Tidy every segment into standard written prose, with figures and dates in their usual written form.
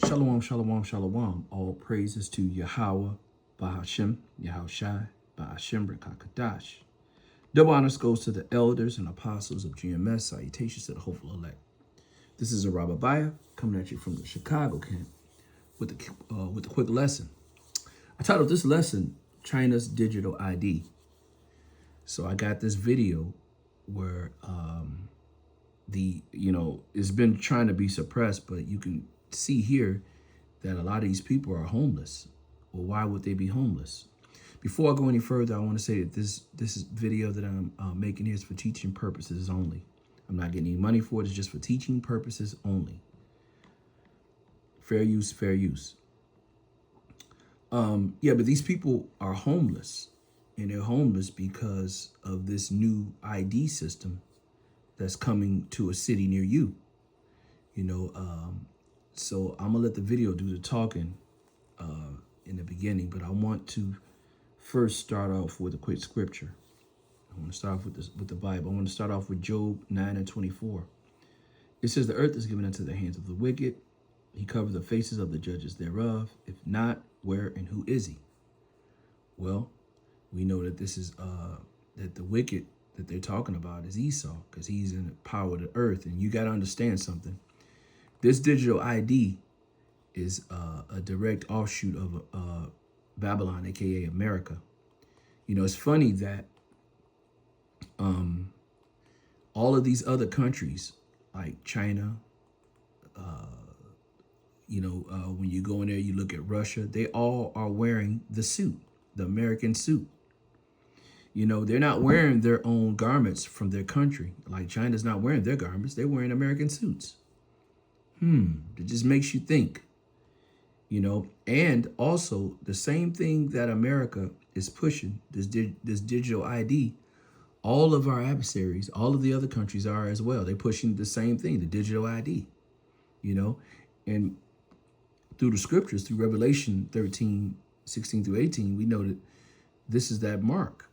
Shalom, shalom, shalom. All praises to Yahweh, Bahashem, Yahushai, Bahashem, Rekakadash. Double honors goes to the elders and apostles of GMS. Salutations to the hopeful elect. This is a Rababiah coming at you from the Chicago camp with the quick lesson. I titled this lesson, China's Digital ID. So I got this video where it's been trying to be suppressed, but you can see here that a lot of these people are homeless. Well, why would they be homeless? Before I go any further, I want to say that this video that I'm making here is for teaching purposes only. I'm not getting any money for it. It's just for teaching purposes only. Fair use, fair use. But these people are homeless, and they're homeless because of this new ID system that's coming to a city near you. So I'm gonna let the video do the talking in the beginning, but I want to first start off with a quick scripture. I want to start off with the Bible. I want to start off with Job 9:24. It says, "The earth is given into the hands of the wicked. He covered the faces of the judges thereof. If not, where and who is he?" Well, we know that this is that the wicked that they're talking about is Esau, because he's in the power of the earth. And you got to understand something. This digital ID is a direct offshoot of Babylon, aka America. It's funny that all of these other countries, like China, when you go in there, you look at Russia, they all are wearing the suit, the American suit. They're not wearing their own garments from their country. Like China's not wearing their garments, they're wearing American suits. It just makes you think, and also the same thing that America is pushing, this digital ID, all of our adversaries, all of the other countries are as well. They're pushing the same thing, the digital ID, and through the scriptures, through Revelation 13:16 through 18, we know that this is that mark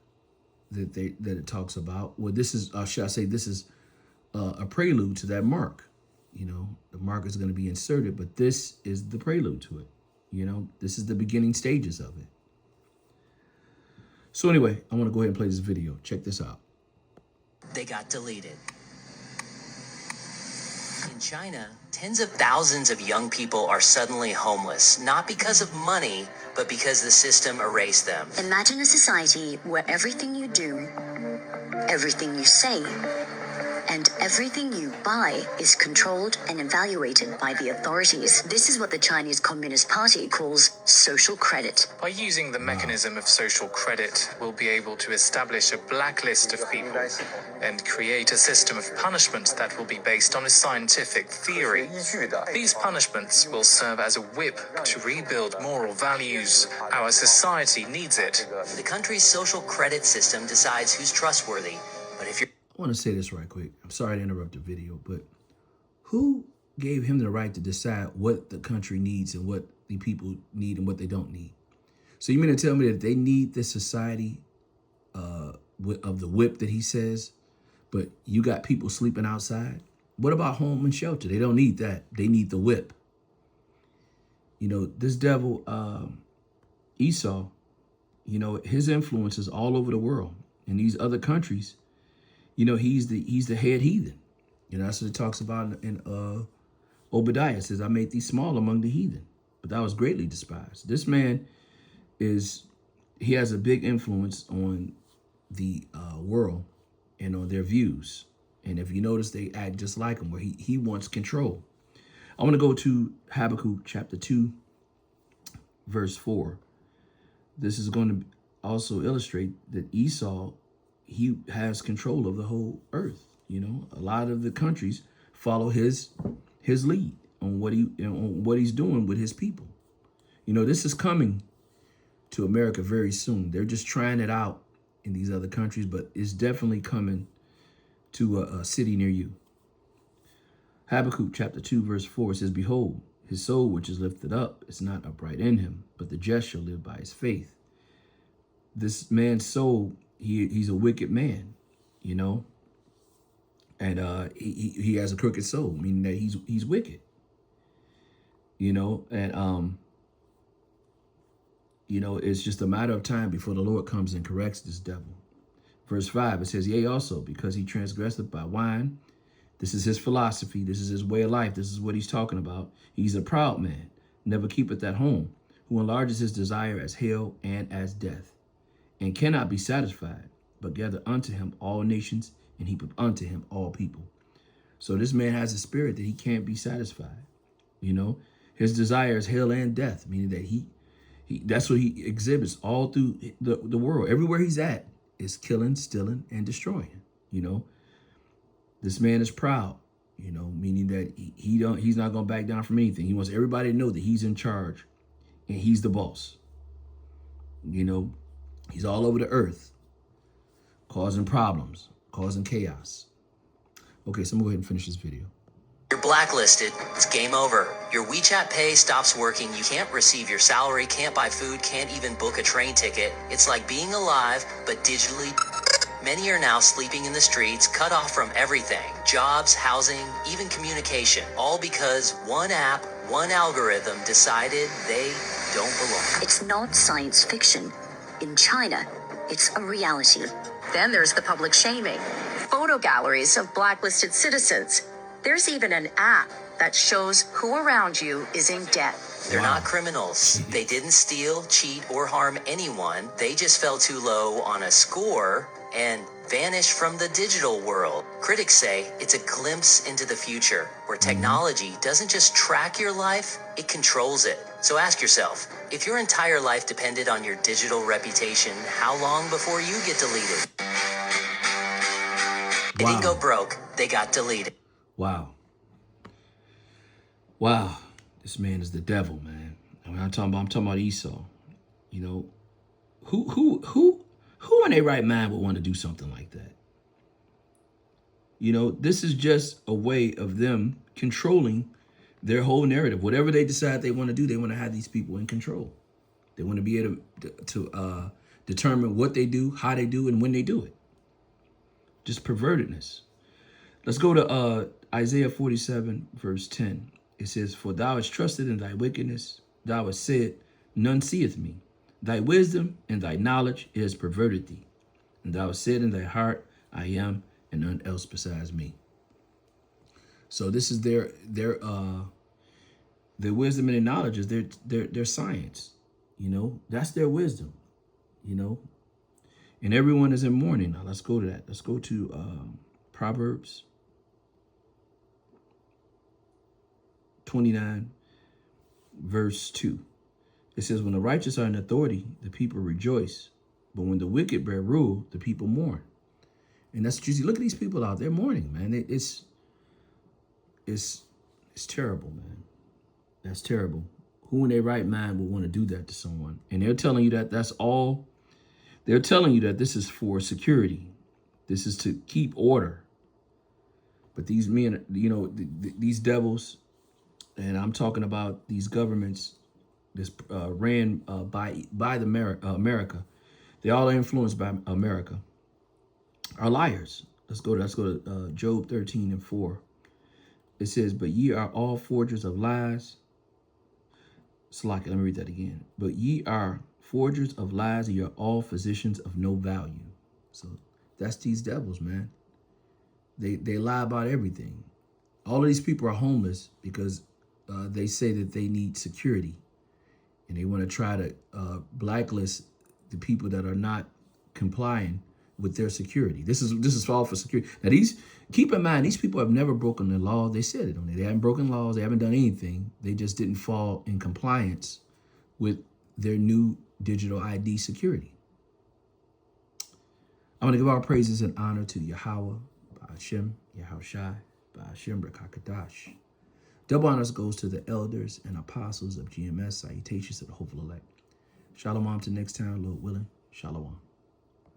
that it talks about. Well, this is, should I say, this is a prelude to that mark. The mark is going to be inserted, but this is the prelude to it. This is the beginning stages of it. So anyway, I want to go ahead and play this video. Check this out. They got deleted. In China, tens of thousands of young people are suddenly homeless, not because of money, but because the system erased them. Imagine a society where everything you do, everything you say, and everything you buy is controlled and evaluated by the authorities. This is what the Chinese Communist Party calls social credit. By using the mechanism of social credit, we'll be able to establish a blacklist of people and create a system of punishment that will be based on a scientific theory. These punishments will serve as a whip to rebuild moral values. Our society needs it. The country's social credit system decides who's trustworthy, but if you're I want to say this right quick. I'm sorry to interrupt the video, but who gave him the right to decide what the country needs and what the people need and what they don't need? So you mean to tell me that they need this society of the whip that he says, but you got people sleeping outside? What about home and shelter? They don't need that. They need the whip. This devil, Esau, his influence is all over the world. In these other countries, he's the head heathen. That's what it talks about in Obadiah. It says, "I made thee small among the heathen, but thou was greatly despised." This man he has a big influence on the world and on their views. And if you notice, they act just like him, where he wants control. I want to go to Habakkuk chapter 2, verse 4. This is going to also illustrate that Esau, he has control of the whole earth. A lot of the countries follow his lead on what he's doing with his people. This is coming to America very soon. They're just trying it out in these other countries, but it's definitely coming to a city near you. Habakkuk chapter 2, verse 4 says, "Behold, his soul which is lifted up is not upright in him, but the just shall live by his faith." This man's soul, he's a wicked man, and he has a crooked soul, meaning that he's wicked. you know, and you know, it's just a matter of time before the Lord comes and corrects this devil. Verse 5, it says, yea, also, because he transgresseth by wine. This is his philosophy. This is his way of life. This is what he's talking about. He's a proud man, never keepeth at home, who enlarges his desire as hell and as death, and cannot be satisfied, but gather unto him all nations, and heap unto him all people. So this man has a spirit that he can't be satisfied. You know, his desire is hell and death, meaning that he that's what he exhibits all through the world. Everywhere he's at is killing, stealing, and destroying. You know, this man is proud, you know, meaning that he's not going to back down from anything. He wants everybody to know that he's in charge and he's the boss. You know, he's all over the earth, causing problems, causing chaos. Okay, so I'm going to go ahead and finish this video. You're blacklisted. It's game over. Your WeChat Pay stops working. You can't receive your salary, can't buy food, can't even book a train ticket. It's like being alive, but digitally. Many are now sleeping in the streets, cut off from everything. Jobs, housing, even communication. All because one app, one algorithm decided they don't belong. It's not science fiction. In China, it's a reality. Then there's the public shaming. Photo galleries of blacklisted citizens. There's even an app that shows who around you is in debt. They're not criminals. They didn't steal, cheat, or harm anyone. They just fell too low on a score and vanished from the digital world. Critics say it's a glimpse into the future where technology doesn't just track your life, it controls it. So ask yourself, if your entire life depended on your digital reputation, how long before you get deleted? They didn't go broke, they got deleted. Wow. Wow. This man is the devil, man. And I'm talking about Esau. You know, who in their right mind would want to do something like that? You know, this is just a way of them controlling their whole narrative. Whatever they decide they want to do, they want to have these people in control. They want to be able to determine what they do, how they do, and when they do it. Just pervertedness. Let's go to Isaiah 47, verse 10. It says, for thou hast trusted in thy wickedness. Thou hast said, none seeth me. Thy wisdom and thy knowledge is perverted thee. And thou hast said in thy heart, I am, and none else besides me. So this is their wisdom and their knowledge is their science. You know, that's their wisdom, you know. And everyone is in mourning. Now let's go to that. Let's go to Proverbs 29, verse 2. It says, when the righteous are in authority, the people rejoice. But when the wicked bear rule, the people mourn. And that's what you see. Look at these people out there mourning, man. It's terrible, man. That's terrible. Who in their right mind would want to do that to someone? And they're telling you that that's all. They're telling you that this is for security. This is to keep order. But these men, you know, these devils, and I'm talking about these governments, this ran by the America. They all are influenced by America. Are liars. Let's go to Job 13 and 4. It says, but ye are all forgers of lies. Let me read that again. But ye are forgers of lies, and you're all physicians of no value. So that's these devils, man. They lie about everything. All of these people are homeless because they say that they need security. And they want to try to blacklist the people that are not complying with their security. This is all for security. Now keep in mind, these people have never broken the law. They said it on it. They haven't broken laws. They haven't done anything. They just didn't fall in compliance with their new digital ID security. I want to give our praises and honor to Yahweh, Ba'ashem, Yahushai, Ba'ashem, B'Kakadash. Double honors goes to the elders and apostles of GMS. Salutations to the hopeful elect. Shalom to next time, Lord willing. Shalom.